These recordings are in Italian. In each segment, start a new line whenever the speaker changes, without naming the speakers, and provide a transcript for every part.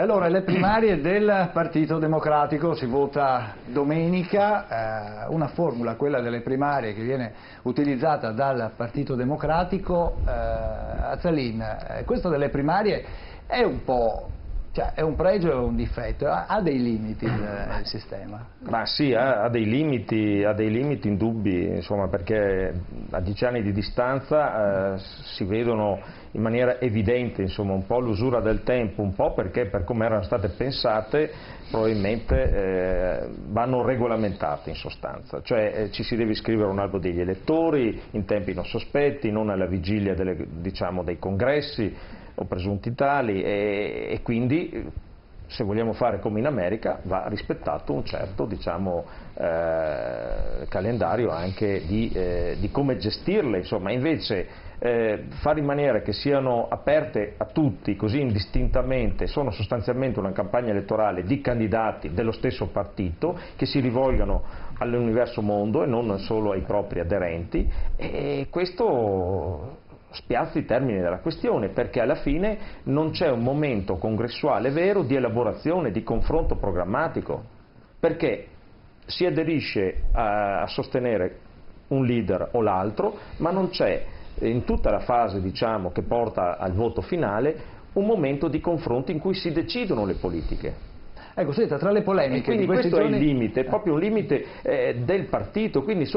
Allora, le primarie del Partito Democratico si vota domenica, una formula, quella delle primarie, che viene utilizzata dal Partito Democratico. Azzalin, questo delle primarie è un po', cioè è un pregio e un difetto, ha dei limiti il sistema?
Ma sì, ha dei limiti indubbi, insomma, perché a 10 anni di distanza si vedono in maniera evidente, insomma, un po' l'usura del tempo, un po' perché per come erano state pensate probabilmente vanno regolamentate in sostanza, cioè ci si deve iscrivere un albo degli elettori in tempi non sospetti, non alla vigilia dei congressi o presunti tali, e quindi se vogliamo fare come in America va rispettato un certo calendario anche di come gestirle, insomma. Invece fare in maniera che siano aperte a tutti così indistintamente, sono sostanzialmente una campagna elettorale di candidati dello stesso partito che si rivolgano all'universo mondo e non solo ai propri aderenti, e questo spiazza i termini della questione, perché alla fine non c'è un momento congressuale vero di elaborazione, di confronto programmatico, perché si aderisce a sostenere un leader o l'altro, ma non c'è in tutta la fase, diciamo, che porta al voto finale un momento di confronto in cui si decidono le politiche.
Ecco, senta, tra le polemiche
quindi
di questi
questo
giorni...
è il limite, è proprio un limite del partito, quindi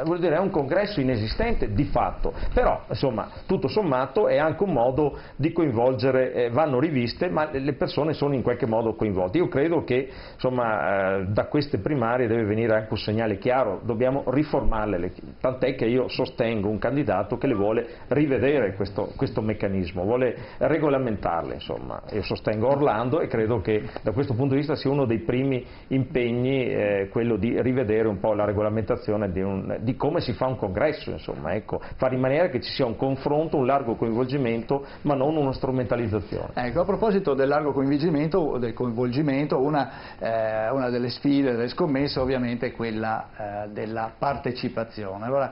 vuol dire, è un congresso inesistente di fatto, però insomma tutto sommato è anche un modo di coinvolgere, vanno riviste, ma le persone sono in qualche modo coinvolte. Io credo che insomma da queste primarie deve venire anche un segnale chiaro, dobbiamo riformarle, tant'è che io sostengo un candidato che le vuole rivedere questo meccanismo, vuole regolamentarle, insomma. Io sostengo Orlando e credo che da questo punto di vista sia uno dei primi impegni quello di rivedere un po' la regolamentazione di come si fa un congresso, insomma, ecco, fare in maniera che ci sia un confronto, un largo coinvolgimento, ma non una strumentalizzazione.
Ecco, a proposito del largo coinvolgimento, una delle sfide, delle scommesse ovviamente è quella della partecipazione. Allora,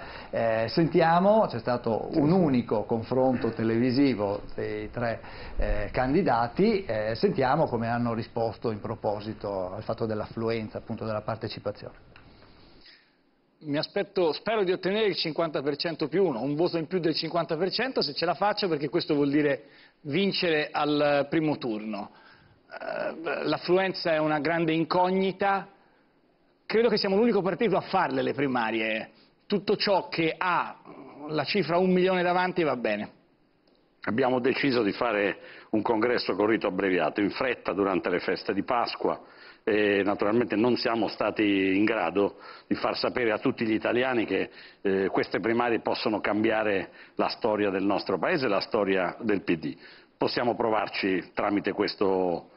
sentiamo, c'è stato un unico confronto televisivo dei tre candidati, sentiamo come hanno risposto in proposito al fatto dell'affluenza, appunto della partecipazione.
Spero di ottenere il 50% più 1, un voto in più del 50%, se ce la faccio, perché questo vuol dire vincere al primo turno. L'affluenza è una grande incognita, credo che siamo l'unico partito a farle le primarie, tutto ciò che ha la cifra 1 milione davanti va bene.
Abbiamo deciso di fare un congresso con rito abbreviato, in fretta durante le feste di Pasqua, e naturalmente non siamo stati in grado di far sapere a tutti gli italiani che queste primarie possono cambiare la storia del nostro Paese, la storia del PD. Possiamo provarci tramite questo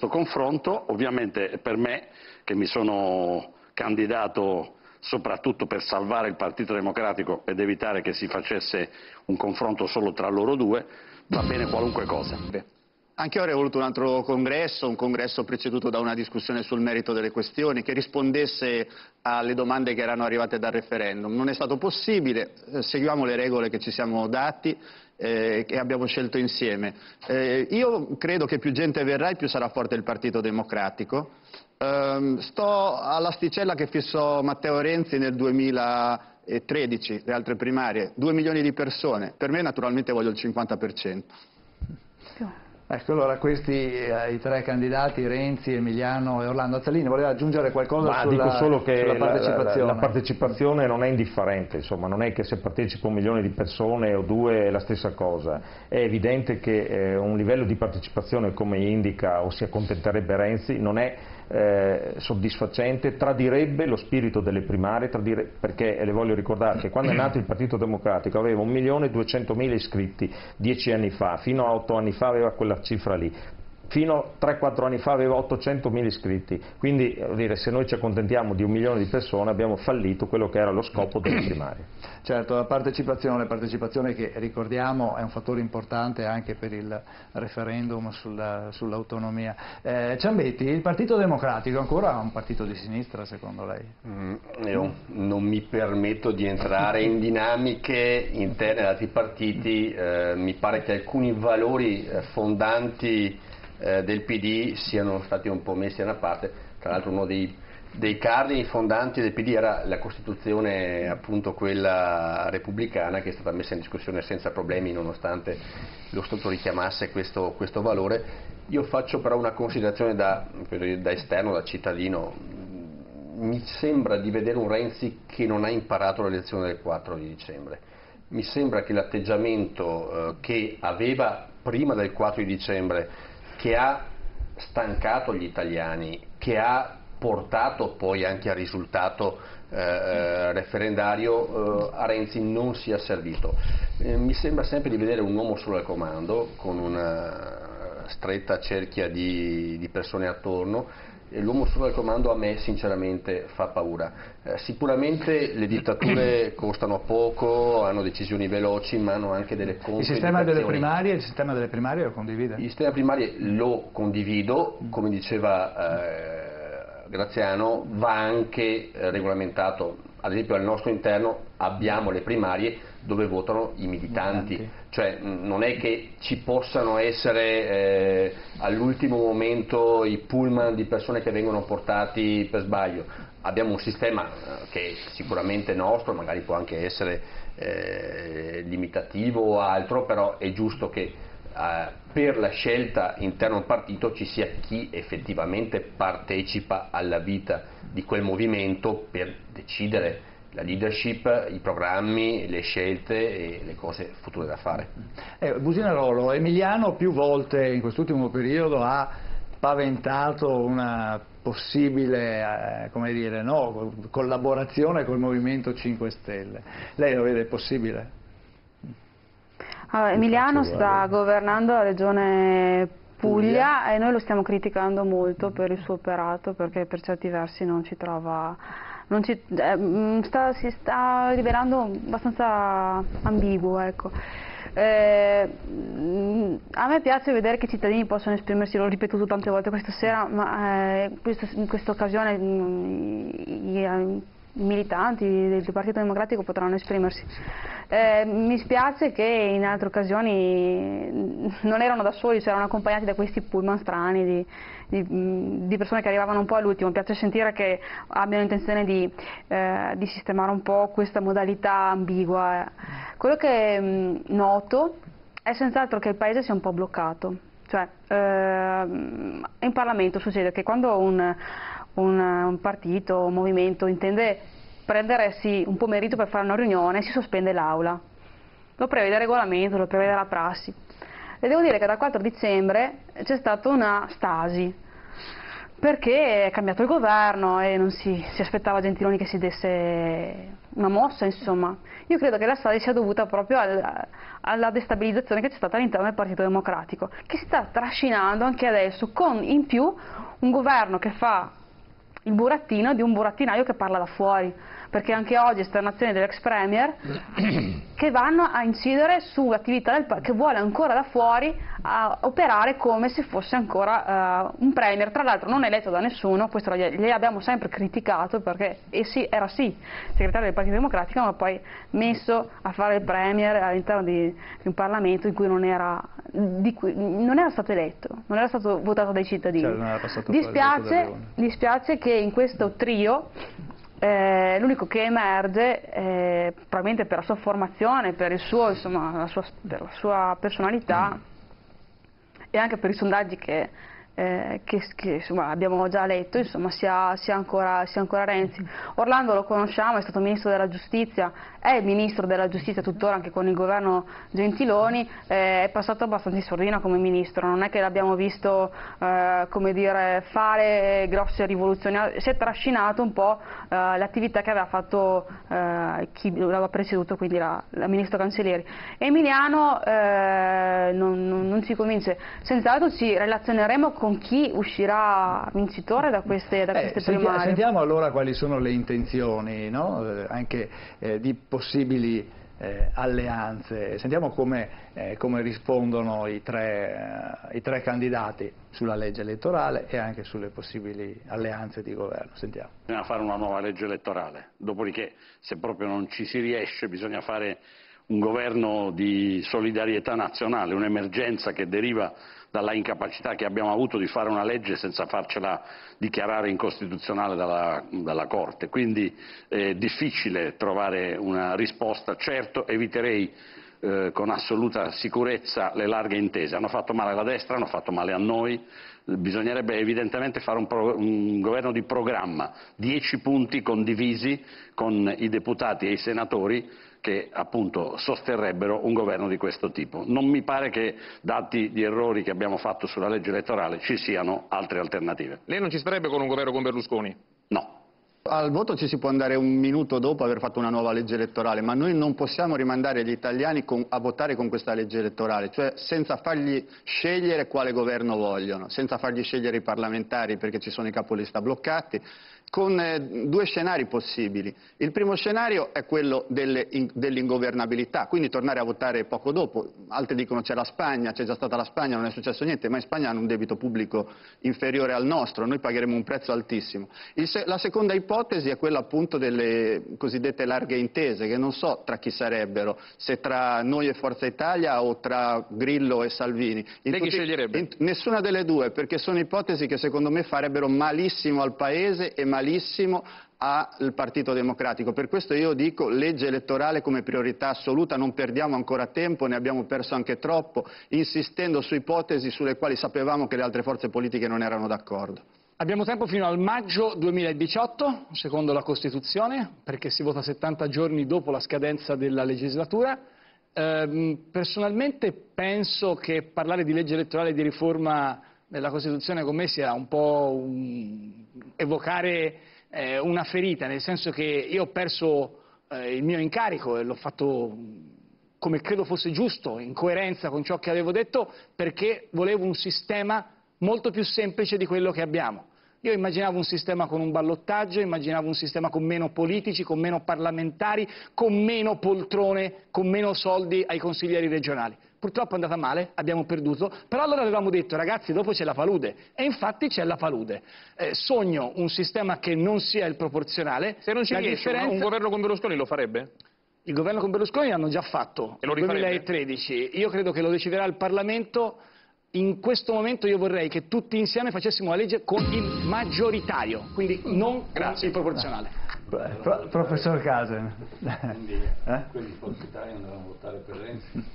confronto. Ovviamente per me, che mi sono candidato soprattutto per salvare il Partito Democratico ed evitare che si facesse un confronto solo tra loro due, va bene qualunque cosa.
Anche io avrei voluto un altro congresso, un congresso preceduto da una discussione sul merito delle questioni, che rispondesse alle domande che erano arrivate dal referendum. Non è stato possibile, seguiamo le regole che ci siamo dati e abbiamo scelto insieme. Io credo che più gente verrà e più sarà forte il Partito Democratico. Sto all'asticella che fissò Matteo Renzi nel 2013, le altre primarie, 2 milioni di persone. Per me naturalmente voglio il 50%.
Ecco, allora questi i tre candidati, Renzi, Emiliano e Orlando. Azzalin, voleva aggiungere qualcosa
dico solo che
sulla partecipazione?
La partecipazione non è indifferente, insomma, non è che se partecipa 1 milione di persone o 2 è la stessa cosa. È evidente che un livello di partecipazione come indica o si accontenterebbe Renzi non è soddisfacente, tradirebbe lo spirito delle primarie, perché le voglio ricordare che quando è nato il Partito Democratico aveva 1.200.000 iscritti 10 anni fa, fino a 8 anni fa aveva quella cifra lì. Fino a 3-4 anni fa aveva 800.000 iscritti, quindi se noi ci accontentiamo di 1 milione di persone abbiamo fallito quello che era lo scopo delle primarie.
Certo, la partecipazione che ricordiamo è un fattore importante anche per il referendum sull'autonomia. Ciambetti, il Partito Democratico è ancora un partito di sinistra secondo lei?
Io non mi permetto di entrare in dinamiche interne ad altri partiti, mi pare che alcuni valori fondanti del PD siano stati un po' messi da una parte. Tra l'altro uno dei cardini fondanti del PD era la Costituzione, appunto quella repubblicana, che è stata messa in discussione senza problemi nonostante lo Statuto richiamasse questo valore. Io faccio però una considerazione da esterno, da cittadino. Mi sembra di vedere un Renzi che non ha imparato l'elezione del 4 di dicembre. Mi sembra che l'atteggiamento che aveva prima del 4 di dicembre, che ha stancato gli italiani, che ha portato poi anche al risultato referendario, a Renzi non sia servito. Mi sembra sempre di vedere un uomo solo al comando, con una stretta cerchia di persone attorno. L'uomo solo al comando a me sinceramente fa paura. Sicuramente le dittature costano poco, hanno decisioni veloci, ma hanno anche delle controindicazioni.
Il sistema delle primarie lo condivide? Il
sistema primarie lo condivido, come diceva Graziano, va anche regolamentato. Ad esempio al nostro interno abbiamo le primarie dove votano i militanti, cioè non è che ci possano essere all'ultimo momento i pullman di persone che vengono portati per sbaglio. Abbiamo un sistema che è sicuramente nostro, magari può anche essere limitativo o altro, però è giusto che per la scelta interna a un partito ci sia chi effettivamente partecipa alla vita di quel movimento per decidere la leadership, i programmi, le scelte e le cose future da fare.
Businarolo, Emiliano più volte in quest'ultimo periodo ha paventato una possibile collaborazione col Movimento 5 Stelle. Lei lo vede possibile?
Allora, Emiliano sta governando la regione Puglia e noi lo stiamo criticando molto per il suo operato, perché per certi versi non ci trova, si sta rivelando abbastanza ambiguo, ecco. A me piace vedere che i cittadini possono esprimersi, l'ho ripetuto tante volte questa sera, ma in questa occasione i militanti del Partito Democratico potranno esprimersi. Mi spiace che in altre occasioni non erano da soli, erano accompagnati da questi pullman strani di persone che arrivavano un po' all'ultimo. Mi piace sentire che abbiano intenzione di sistemare un po' questa modalità ambigua. Quello che noto è senz'altro che il paese sia un po' bloccato, cioè in Parlamento succede che quando un partito, un movimento intende prendersi un pomeriggio per fare una riunione, si sospende l'aula. Lo prevede il regolamento, lo prevede la prassi. E devo dire che dal 4 dicembre c'è stata una stasi, perché è cambiato il governo e non si aspettava Gentiloni che si desse una mossa, insomma. Io credo che la stasi sia dovuta proprio alla destabilizzazione che c'è stata all'interno del Partito Democratico, che si sta trascinando anche adesso, con in più un governo che fa il burattino di un burattinaio che parla da fuori, perché anche oggi esternazioni dell'ex premier che vanno a incidere sull'attività che vuole ancora da fuori a operare come se fosse ancora un premier, tra l'altro non eletto da nessuno. Questo gli abbiamo sempre criticato, perché era segretario del Partito Democratico, ma poi messo a fare il premier all'interno di un Parlamento in cui non era stato eletto, non era stato votato dai cittadini. Dispiace che in questo trio l'unico che emerge, probabilmente per la sua formazione, per il suo, insomma, per la sua personalità e anche per i sondaggi che insomma, abbiamo già letto, insomma, sia ancora Renzi. Orlando lo conosciamo, è stato ministro della giustizia, è il ministro della giustizia tuttora anche con il governo Gentiloni, è passato abbastanza in sordina come ministro, non è che l'abbiamo visto come dire, fare grosse rivoluzioni, si è trascinato un po' l'attività che aveva fatto chi l'aveva preceduto, quindi la ministro Cancellieri. Emiliano non ci convince, senz'altro ci relazioneremo con chi uscirà vincitore da queste primarie.
Sentiamo allora quali sono le intenzioni, no? Anche di possibili alleanze. Sentiamo come rispondono i tre candidati sulla legge elettorale e anche sulle possibili alleanze di governo. Sentiamo.
Bisogna fare una nuova legge elettorale, dopodiché se proprio non ci si riesce bisogna fare un governo di solidarietà nazionale, un'emergenza che deriva dalla incapacità che abbiamo avuto di fare una legge senza farcela dichiarare incostituzionale dalla Corte. Quindi è difficile trovare una risposta. Certo, eviterei con assoluta sicurezza le larghe intese. Hanno fatto male alla destra, hanno fatto male a noi. Bisognerebbe evidentemente fare un governo di programma, 10 punti condivisi con i deputati e i senatori che appunto sosterrebbero un governo di questo tipo. Non mi pare che, dati gli errori che abbiamo fatto sulla legge elettorale, ci siano altre alternative.
Lei non ci starebbe con un governo con Berlusconi?
No.
Al voto ci si può andare un minuto dopo aver fatto una nuova legge elettorale, ma noi non possiamo rimandare gli italiani a votare con questa legge elettorale, cioè senza fargli scegliere quale governo vogliono, senza fargli scegliere i parlamentari perché ci sono i capolista bloccati, con due scenari possibili. Il primo scenario è quello dell'ingovernabilità, quindi tornare a votare poco dopo. Altri dicono c'è la Spagna, c'è già stata la Spagna, non è successo niente, ma in Spagna hanno un debito pubblico inferiore al nostro, noi pagheremo un prezzo altissimo. La seconda ipotesi è quella appunto delle cosiddette larghe intese, che non so tra chi sarebbero, se tra noi e Forza Italia o tra Grillo e Salvini.
Lei chi sceglierebbe?
Nessuna delle due, perché sono ipotesi che secondo me farebbero malissimo al Paese e malissimo al Partito Democratico. Per questo io dico legge elettorale come priorità assoluta, non perdiamo ancora tempo, ne abbiamo perso anche troppo, insistendo su ipotesi sulle quali sapevamo che le altre forze politiche non erano d'accordo.
Abbiamo tempo fino al maggio 2018, secondo la Costituzione, perché si vota 70 giorni dopo la scadenza della legislatura. Personalmente penso che parlare di legge elettorale e di riforma della Costituzione con me sia un po' evocare una ferita, nel senso che io ho perso il mio incarico e l'ho fatto come credo fosse giusto, in coerenza con ciò che avevo detto, perché volevo un sistema molto più semplice di quello che abbiamo. Io immaginavo un sistema con un ballottaggio, immaginavo un sistema con meno politici, con meno parlamentari, con meno poltrone, con meno soldi ai consiglieri regionali. Purtroppo è andata male, abbiamo perduto, però allora avevamo detto ragazzi dopo c'è la palude, e infatti c'è la palude. Sogno un sistema che non sia il proporzionale.
Se non ci riesce, un governo con Berlusconi lo farebbe?
Il governo con Berlusconi l'hanno già fatto,
nel
2013, io credo che lo deciderà il Parlamento. In questo momento io vorrei che tutti insieme facessimo la legge con il maggioritario, quindi non con il proporzionale.
Professor Casen.
Quindi Forza Italia andavano a votare per Renzi?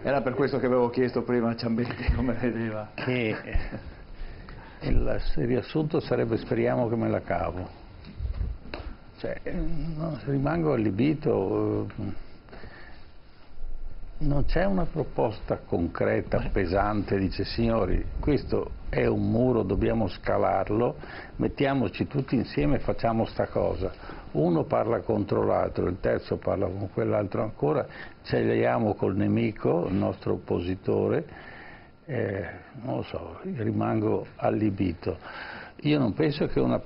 Era per questo che avevo chiesto prima a Ciambetti come vedeva.
Che il riassunto sarebbe speriamo che me la cavo. Cioè, no, rimango allibito. Non c'è una proposta concreta, pesante, dice signori, questo è un muro, dobbiamo scalarlo, mettiamoci tutti insieme e facciamo sta cosa. Uno parla contro l'altro, il terzo parla con quell'altro ancora, ci alleiamo col nemico, il nostro oppositore, non lo so, rimango allibito. Io non penso che una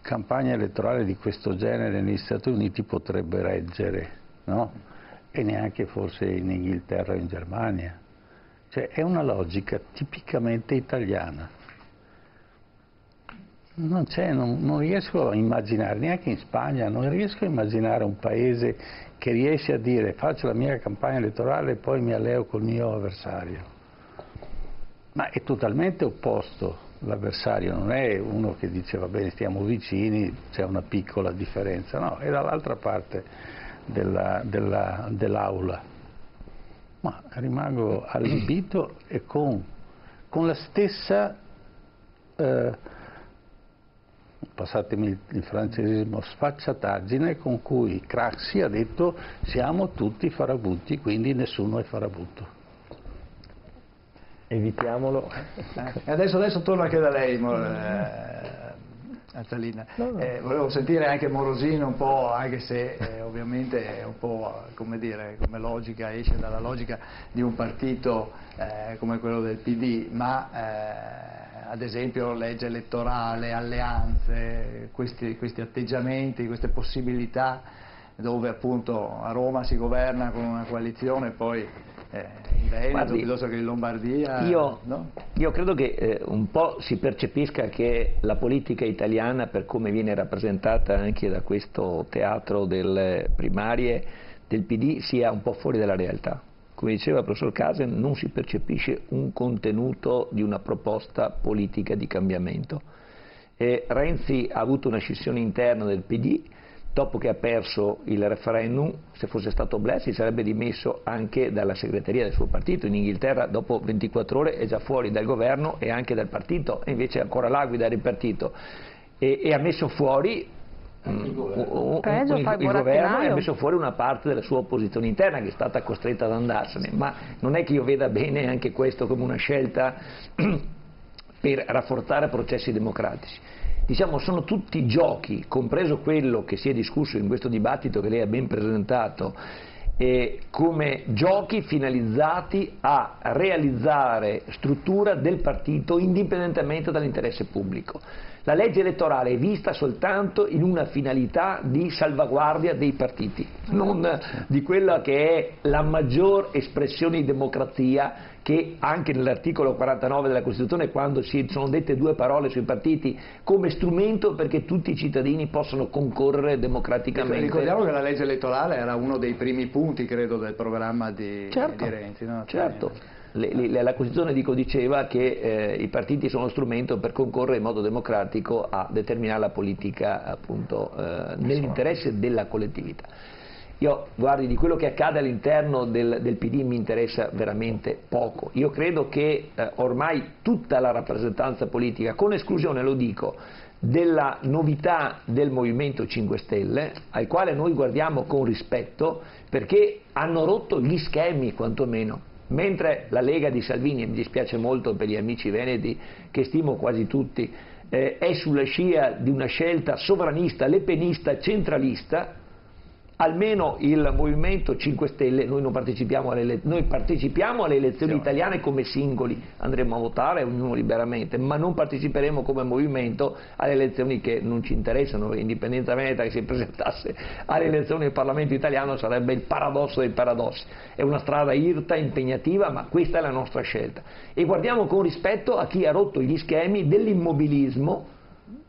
campagna elettorale di questo genere negli Stati Uniti potrebbe reggere, no? E neanche forse in Inghilterra o in Germania. Cioè è una logica tipicamente italiana. Non riesco a immaginare, neanche in Spagna, non riesco a immaginare un paese che riesce a dire faccio la mia campagna elettorale e poi mi alleo col mio avversario. Ma è totalmente opposto. L'avversario non è uno che dice va bene stiamo vicini, c'è una piccola differenza, no, è dall'altra parte dell'aula. Ma rimango allibito e con la stessa, passatemi il francesismo, sfacciataggine con cui Craxi ha detto siamo tutti farabutti, quindi nessuno è farabutto.
Evitiamolo.
Adesso torno anche da lei, Azzalina. Volevo sentire anche Morosino un po', anche se ovviamente è un po' come dire, come logica, esce dalla logica di un partito come quello del PD, ma ad esempio legge elettorale, alleanze, questi atteggiamenti, queste possibilità dove appunto a Roma si governa con una coalizione, poi in Veneto, piuttosto che in Lombardia.
Io credo che un po' si percepisca che la politica italiana, per come viene rappresentata anche da questo teatro delle primarie del PD, sia un po' fuori dalla realtà. Come diceva il professor Casen, non si percepisce un contenuto di una proposta politica di cambiamento. Renzi ha avuto una scissione interna del PD. Dopo che ha perso il referendum, se fosse stato Blair si sarebbe dimesso anche dalla segreteria del suo partito. In Inghilterra dopo 24 ore è già fuori dal governo e anche dal partito, e invece è ancora là a guidare il partito. E ha messo fuori il governo, e ha messo fuori una parte della sua opposizione interna che è stata costretta ad andarsene. Ma non è che io veda bene anche questo come una scelta per rafforzare processi democratici. Diciamo, sono tutti giochi, compreso quello che si è discusso in questo dibattito che lei ha ben presentato, come giochi finalizzati a realizzare struttura del partito indipendentemente dall'interesse pubblico. La legge elettorale è vista soltanto in una finalità di salvaguardia dei partiti, non di quella che è la maggior espressione di democrazia, che anche nell'articolo 49 della Costituzione, quando si sono dette due parole sui partiti, come strumento perché tutti i cittadini possano concorrere democraticamente.
Ricordiamo che la legge elettorale era uno dei primi punti, credo, del programma di Renzi. No?
Certo. La Costituzione diceva che i partiti sono strumento per concorrere in modo democratico a determinare la politica, appunto, nell'interesse della collettività. Io, guardi, di quello che accade all'interno del PD mi interessa veramente poco. Io credo che ormai tutta la rappresentanza politica, con esclusione, lo dico, della novità del Movimento 5 Stelle, al quale noi guardiamo con rispetto, perché hanno rotto gli schemi quantomeno. Mentre la Lega di Salvini, mi dispiace molto per gli amici veneti che stimo quasi tutti, è sulla scia di una scelta sovranista, lepenista, centralista, almeno il Movimento 5 Stelle, noi partecipiamo alle elezioni italiane come singoli, andremo a votare ognuno liberamente, ma non parteciperemo come movimento alle elezioni che non ci interessano, indipendentemente da che si presentasse alle elezioni del Parlamento italiano sarebbe il paradosso dei paradossi. È una strada irta, impegnativa, ma questa è la nostra scelta. E guardiamo con rispetto a chi ha rotto gli schemi dell'immobilismo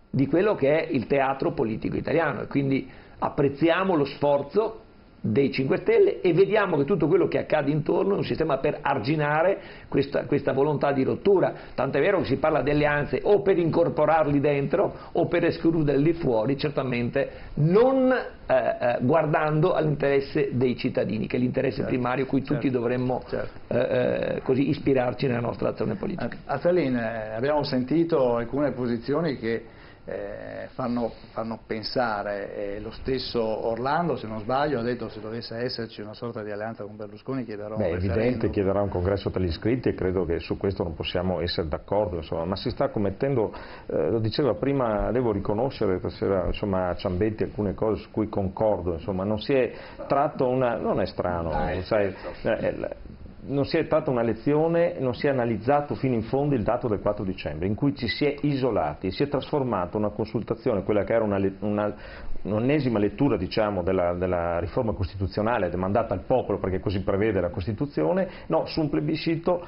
di quello che è il teatro politico italiano, e quindi apprezziamo lo sforzo dei 5 Stelle e vediamo che tutto quello che accade intorno è un sistema per arginare questa volontà di rottura, tant'è vero che si parla di alleanze o per incorporarli dentro o per escluderli fuori, certamente non guardando all'interesse dei cittadini, che è l'interesse primario a cui tutti dovremmo così ispirarci nella nostra azione politica.
Azzalin, abbiamo sentito alcune posizioni che fanno pensare, lo stesso Orlando, se non sbaglio, ha detto se dovesse esserci una sorta di alleanza con Berlusconi chiederà un referendum.
È evidente, chiederà un congresso tra gli iscritti e credo che su questo non possiamo essere d'accordo, insomma, ma si sta commettendo, lo diceva prima, devo riconoscere stasera, insomma, a Ciambetti alcune cose su cui concordo, insomma, non si è tratto non è strano, sai, non si è tratta una lezione, non si è analizzato fino in fondo il dato del 4 dicembre, in cui ci si è isolati, si è trasformata una consultazione, quella che era un'ennesima lettura, diciamo, della riforma costituzionale demandata al popolo, perché così prevede la Costituzione, su un plebiscito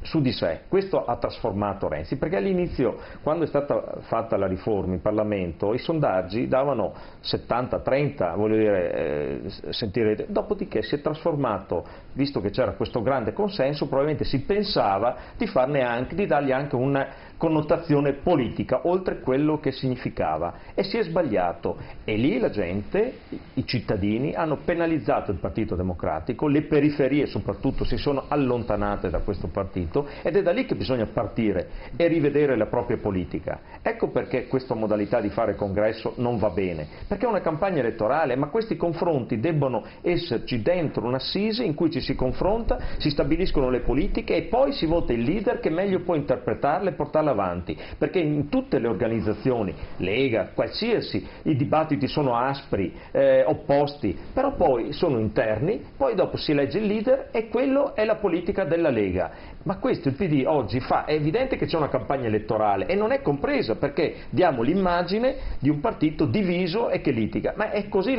su di sé. Questo ha trasformato Renzi, perché all'inizio, quando è stata fatta la riforma in Parlamento, i sondaggi davano 70-30, voglio dire, sentirete, dopodiché si è trasformato, visto che c'era questo grande consenso, probabilmente si pensava di dargli anche una connotazione politica, oltre quello che significava, e si è sbagliato, e lì la gente, i cittadini, hanno penalizzato il Partito Democratico, le periferie soprattutto si sono allontanate da questo partito, ed è da lì che bisogna partire e rivedere la propria politica. Ecco perché questa modalità di fare congresso non va bene, perché è una campagna elettorale, ma questi confronti debbono esserci dentro un'assise in cui ci si confronta, si stabiliscono le politiche e poi si vota il leader che meglio può interpretarle e portarle portarla avanti, perché in tutte le organizzazioni, Lega, qualsiasi, i dibattiti sono aspri, opposti, però poi sono interni, poi dopo si elegge il leader e quello è la politica della Lega. Ma questo il PD oggi fa, è evidente che c'è una campagna elettorale e non è compresa, perché diamo l'immagine di un partito diviso e che litiga, ma è così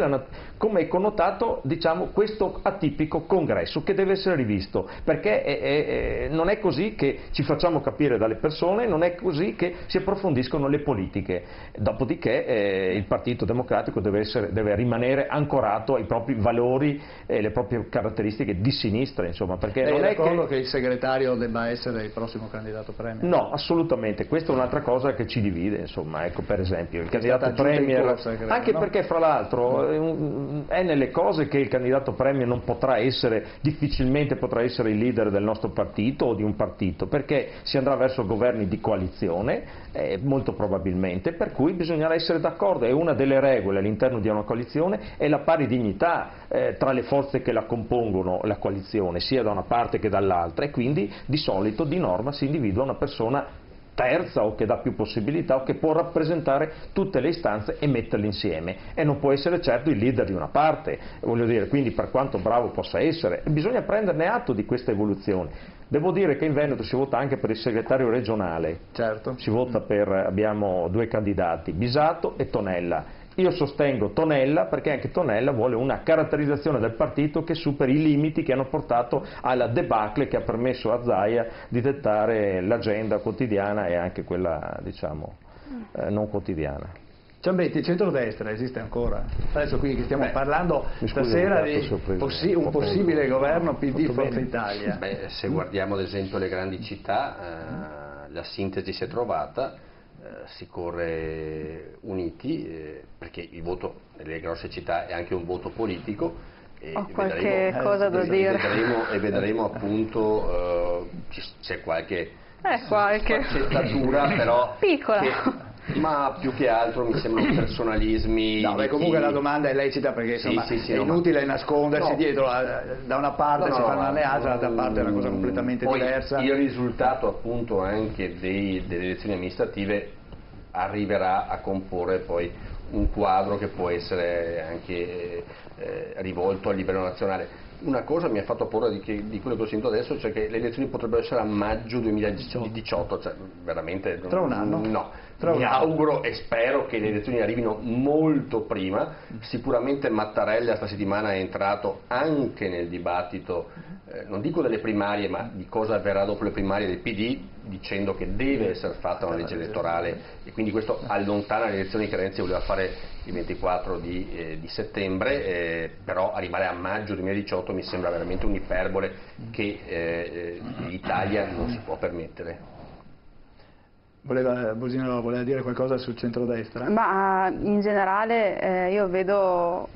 come è connotato, diciamo, questo atipico congresso, che deve essere rivisto, perché non è così che ci facciamo capire dalle persone, non è così che si approfondiscono le politiche. Dopodiché il Partito Democratico deve rimanere ancorato ai propri valori e alle proprie caratteristiche di sinistra, insomma, perché
Lei
non
è
è
d'accordo che il segretario debba essere il prossimo candidato premier?
No, assolutamente, questa è un'altra cosa che ci divide, insomma, ecco, per esempio il
Che è stata
candidato
aggiunta in
premier,
corsa, credo,
anche
no?
perché fra l'altro è nelle cose che il candidato premier non potrà essere, difficilmente potrà essere il leader del nostro partito o di un partito, perché si andrà verso governi di coalizione, molto probabilmente, per cui bisognerà essere d'accordo, e una delle regole all'interno di una coalizione è la pari dignità tra le forze che la compongono, la coalizione, sia da una parte che dall'altra, e quindi di solito, di norma, si individua una persona terza o che dà più possibilità o che può rappresentare tutte le istanze e metterle insieme, e non può essere certo il leader di una parte, voglio dire, quindi per quanto bravo possa essere, bisogna prenderne atto di questa evoluzione. Devo dire che in Veneto si vota anche per il segretario regionale,
certo.
Si vota abbiamo due candidati, Bisato e Tonella. Io sostengo Tonella perché anche Tonella vuole una caratterizzazione del partito che superi i limiti che hanno portato alla debacle che ha permesso a Zaia di dettare l'agenda quotidiana e anche quella, diciamo, non quotidiana.
Ciambetti, il centrodestra esiste ancora? Adesso qui che stiamo parlando stasera di un possibile governo PD Forza Italia.
Se guardiamo ad esempio le grandi città, la sintesi si è trovata. Si corre uniti perché il voto nelle grosse città è anche un voto politico
Ho qualche cosa da dire
e vedremo appunto c'è qualche sfaccettatura però
piccola
ma più che altro mi sembrano personalismi.
No, beh, comunque la domanda è lecita perché insomma è inutile nascondersi dietro da una parte si fa una alleanza, dall'altra parte è una cosa completamente diversa.
Il risultato appunto anche delle elezioni amministrative arriverà a comporre poi un quadro che può essere anche rivolto a livello nazionale. Una cosa mi ha fatto paura di quello che ho sentito adesso, cioè che le elezioni potrebbero essere a maggio 2018, cioè veramente
tra un anno?
No, mi auguro e spero che le elezioni arrivino molto prima. Sicuramente Mattarella questa settimana è entrato anche nel dibattito, non dico delle primarie, ma di cosa avverrà dopo le primarie del PD, dicendo che deve essere fatta una legge elettorale, e quindi questo allontana le elezioni che Renzi voleva fare il 24 di settembre, però arrivare a maggio 2018 mi sembra veramente un'iperbole che l'Italia non si può permettere.
Bosinaro voleva dire qualcosa sul centrodestra?
Ma in generale io vedo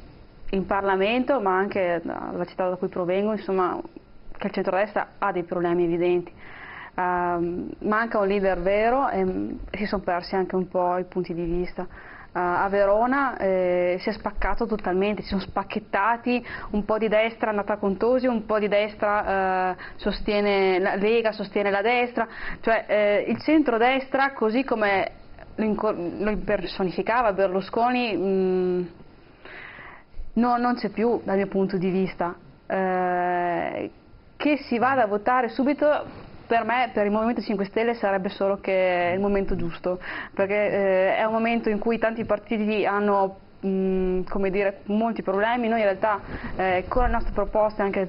in Parlamento, ma anche dalla città da cui provengo, insomma, che il centrodestra ha dei problemi evidenti. Manca un leader vero e si sono persi anche un po' i punti di vista. A Verona si è spaccato totalmente, si sono spacchettati, un po' di destra è andata con Tosi, un po' di destra sostiene la Lega, sostiene la destra, cioè il centrodestra così come lo impersonificava Berlusconi non c'è più dal mio punto di vista. Che si vada a votare subito per me, per il Movimento 5 Stelle sarebbe solo che è il momento giusto, perché è un momento in cui tanti partiti hanno come dire, molti problemi. Noi in realtà con le nostre proposte anche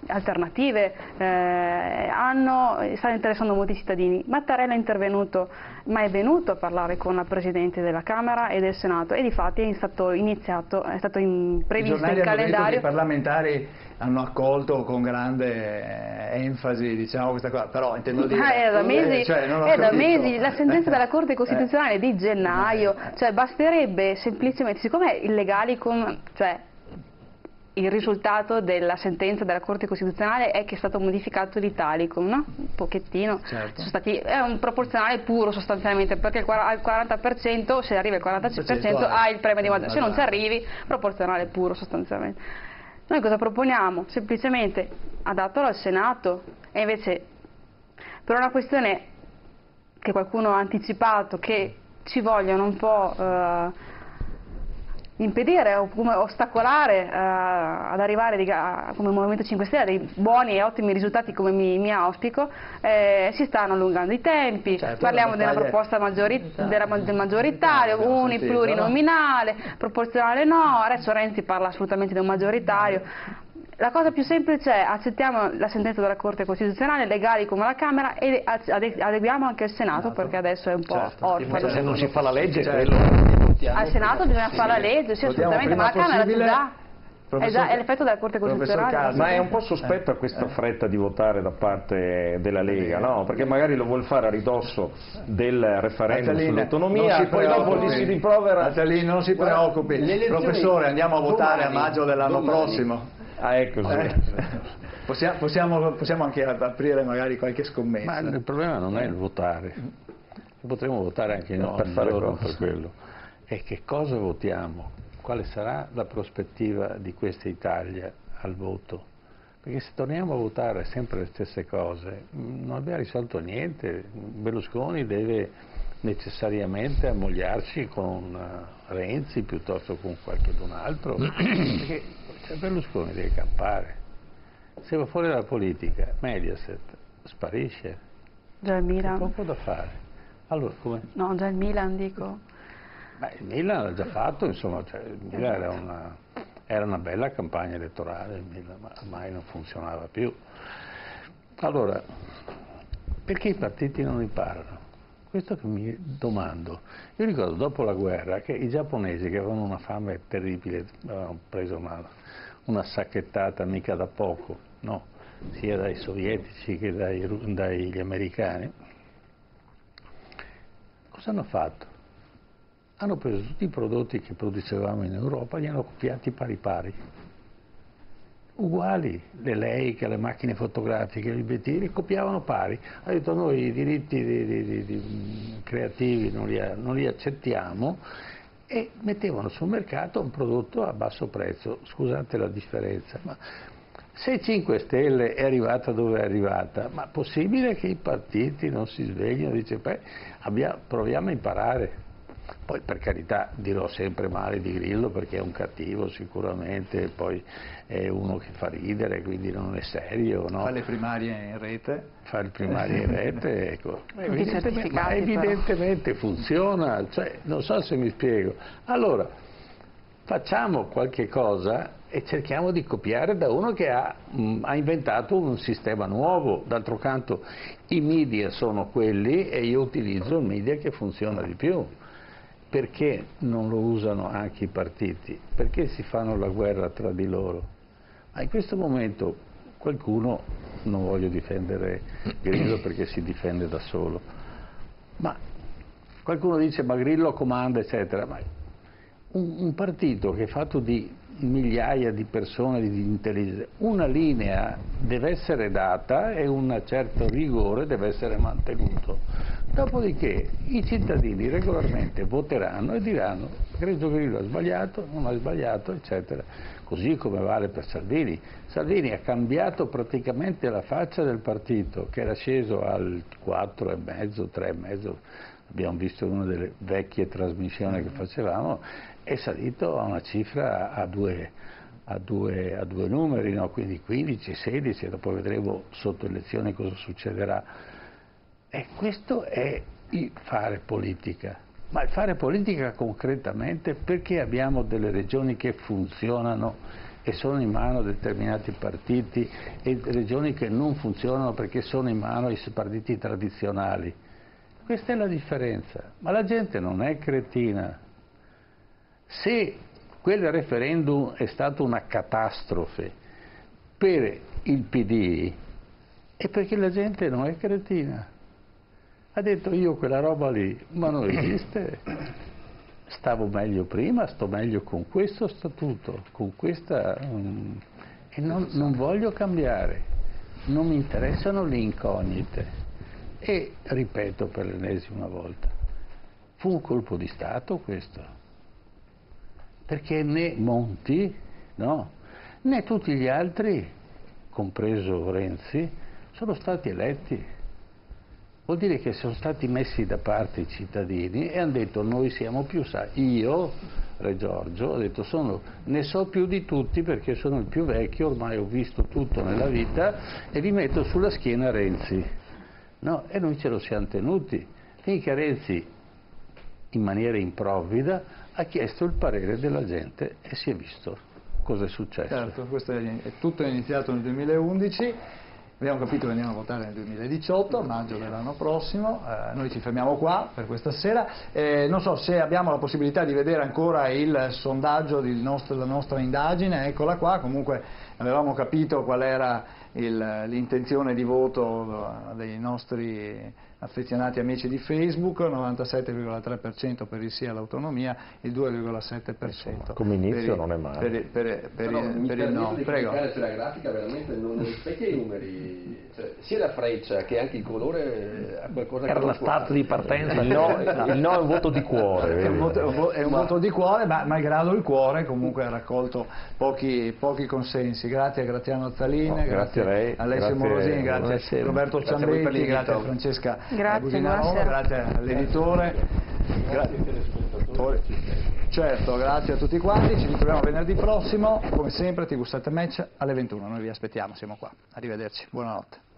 alternative stanno interessando molti cittadini. Mattarella è intervenuto, ma è venuto a parlare con la Presidente della Camera e del Senato e difatti è stato iniziato, è stato previsto in calendario.
I parlamentari hanno accolto con grande enfasi, diciamo, questa cosa, però intendo dire
è da mesi la sentenza della Corte Costituzionale di gennaio, cioè basterebbe semplicemente, siccome illegali cioè il risultato della sentenza della Corte Costituzionale è che è stato modificato l'Italicum, no? Un pochettino,
certo.
È un proporzionale puro sostanzialmente, perché al 40%, se arriva al 40% hai il premio di maggioranza, se non ci arrivi, proporzionale puro sostanzialmente. Noi cosa proponiamo? Semplicemente adattarlo al Senato, e invece per una questione che qualcuno ha anticipato, che ci vogliono un po' impedire o come ostacolare ad arrivare come Movimento 5 Stelle a dei buoni e ottimi risultati come mi auspico, si stanno allungando i tempi,
certo,
parliamo della proposta del maggioritario, plurinominale, proporzionale no, adesso Renzi parla assolutamente di un maggioritario. La cosa più semplice è accettiamo la sentenza della Corte Costituzionale, legali come la Camera, e adeguiamo anche il Senato, perché adesso è un po' orfano.
Se non si fa la legge,
Al Senato bisogna fare la legge, sì, assolutamente, ma la Camera c'è già. È l'effetto della Corte Costituzionale.
Ma è un po' sospetta questa fretta di votare da parte della Lega, no? Perché magari lo vuol fare a ridosso del referendum sull'autonomia e poi dopo li si rimprovera.
Natalino, non si preoccupi, professore, andiamo a votare a maggio dell'anno prossimo.
Ah, ecco,
possiamo anche aprire magari qualche scommessa.
Ma il problema non è il votare, potremmo votare anche noi
per fare
per quello. È che cosa votiamo? Quale sarà la prospettiva di questa Italia al voto? Perché se torniamo a votare sempre le stesse cose non abbiamo risolto niente. Berlusconi deve necessariamente ammogliarsi con Renzi piuttosto che con qualcun altro, perché Berlusconi deve campare. Se va fuori dalla politica, Mediaset sparisce.
Già il Milan.
C'è poco da fare. Allora, come?
No, già il Milan, dico.
Beh, il Milan l'ha già fatto, insomma, cioè, il Milan era una bella campagna elettorale, il Milan, ma ormai non funzionava più. Allora, perché i partiti non imparano? Questo che mi domando. Io ricordo dopo la guerra che i giapponesi, che avevano una fame terribile, avevano preso una sacchettata mica da poco, no? Sia dai sovietici che dagli americani. Cosa hanno fatto? Hanno preso tutti i prodotti che producevamo in Europa e li hanno copiati pari pari. Uguali, le Leica, le macchine fotografiche, i obiettivi, li copiavano pari. Ha detto noi i diritti creativi non li accettiamo, e mettevano sul mercato un prodotto a basso prezzo. Scusate la differenza, ma se 5 Stelle è arrivata dove è arrivata, ma possibile che i partiti non si sveglino e dice proviamo a imparare? Poi per carità dirò sempre male di Grillo perché è un cattivo sicuramente, poi è uno che fa ridere, quindi non è serio, no?
Fa le primarie in rete.
Fa le primarie in rete, ecco. Evidentemente funziona, cioè, non so se mi spiego. Allora, facciamo qualche cosa e cerchiamo di copiare da uno che ha inventato un sistema nuovo. D'altro canto i media sono quelli e io utilizzo il media che funziona di più. Perché non lo usano anche i partiti? Perché si fanno la guerra tra di loro? Ma in questo momento qualcuno, non voglio difendere Grillo perché si difende da solo, ma qualcuno dice ma Grillo comanda eccetera, ma un partito che è fatto di migliaia di persone di intelligenza, una linea deve essere data e un certo rigore deve essere mantenuto. Dopodiché i cittadini regolarmente voteranno e diranno Greggio Grillo ha sbagliato, non ha sbagliato, eccetera. Così come vale per Salvini. Salvini ha cambiato praticamente la faccia del partito, che era sceso al 4,5, 3,5, abbiamo visto in una delle vecchie trasmissioni che facevamo, è salito a una cifra a due numeri, no? Quindi 15, 16, e dopo vedremo sotto elezioni cosa succederà. E questo è il fare politica, ma il fare politica concretamente, perché abbiamo delle regioni che funzionano e sono in mano a determinati partiti e regioni che non funzionano perché sono in mano ai partiti tradizionali. Questa è la differenza, ma la gente non è cretina. Se quel referendum è stato una catastrofe per il PD è perché la gente non è cretina. Ha detto io quella roba lì, ma non esiste, stavo meglio prima, sto meglio con questo statuto, con questa e non voglio cambiare, non mi interessano le incognite. E ripeto per l'ennesima volta, fu un colpo di Stato questo, perché né Monti, no, né tutti gli altri, compreso Renzi, sono stati eletti. vuol dire che sono stati messi da parte i cittadini e hanno detto noi siamo più io, Re Giorgio, ho detto ne so più di tutti perché sono il più vecchio, ormai ho visto tutto nella vita e vi metto sulla schiena Renzi. No, e noi ce lo siamo tenuti, finché Renzi in maniera improvvida ha chiesto il parere della gente e si è visto cosa è successo.
Certo, questo è tutto iniziato nel 2011. Abbiamo capito che andiamo a votare nel 2018, maggio dell'anno prossimo, noi ci fermiamo qua per questa sera, non so se abbiamo la possibilità di vedere ancora il sondaggio della nostra indagine, eccola qua, comunque avevamo capito qual era l'intenzione di voto dei nostri affezionati amici di Facebook, 97,3% per il sì all'autonomia, il 2,7%
come inizio non è male.
Per il no. Prego.
La grafica veramente non rispecchia i numeri, cioè, sia la freccia che anche il colore ha qualcosa che
era la start di partenza.
Il no è un voto di cuore.
È un voto di cuore, ma malgrado il cuore comunque ha raccolto pochi consensi. Grazie a Graziano Azzalin, grazie
a lei,
a Alessio Morosini, grazie a Roberto Ciambetti, grazie a Francesca Buginarova, grazie all'editore, certo, grazie a tutti quanti, ci ritroviamo venerdì prossimo, come sempre TV7 Match alle 21, noi vi aspettiamo, siamo qua, arrivederci, buonanotte.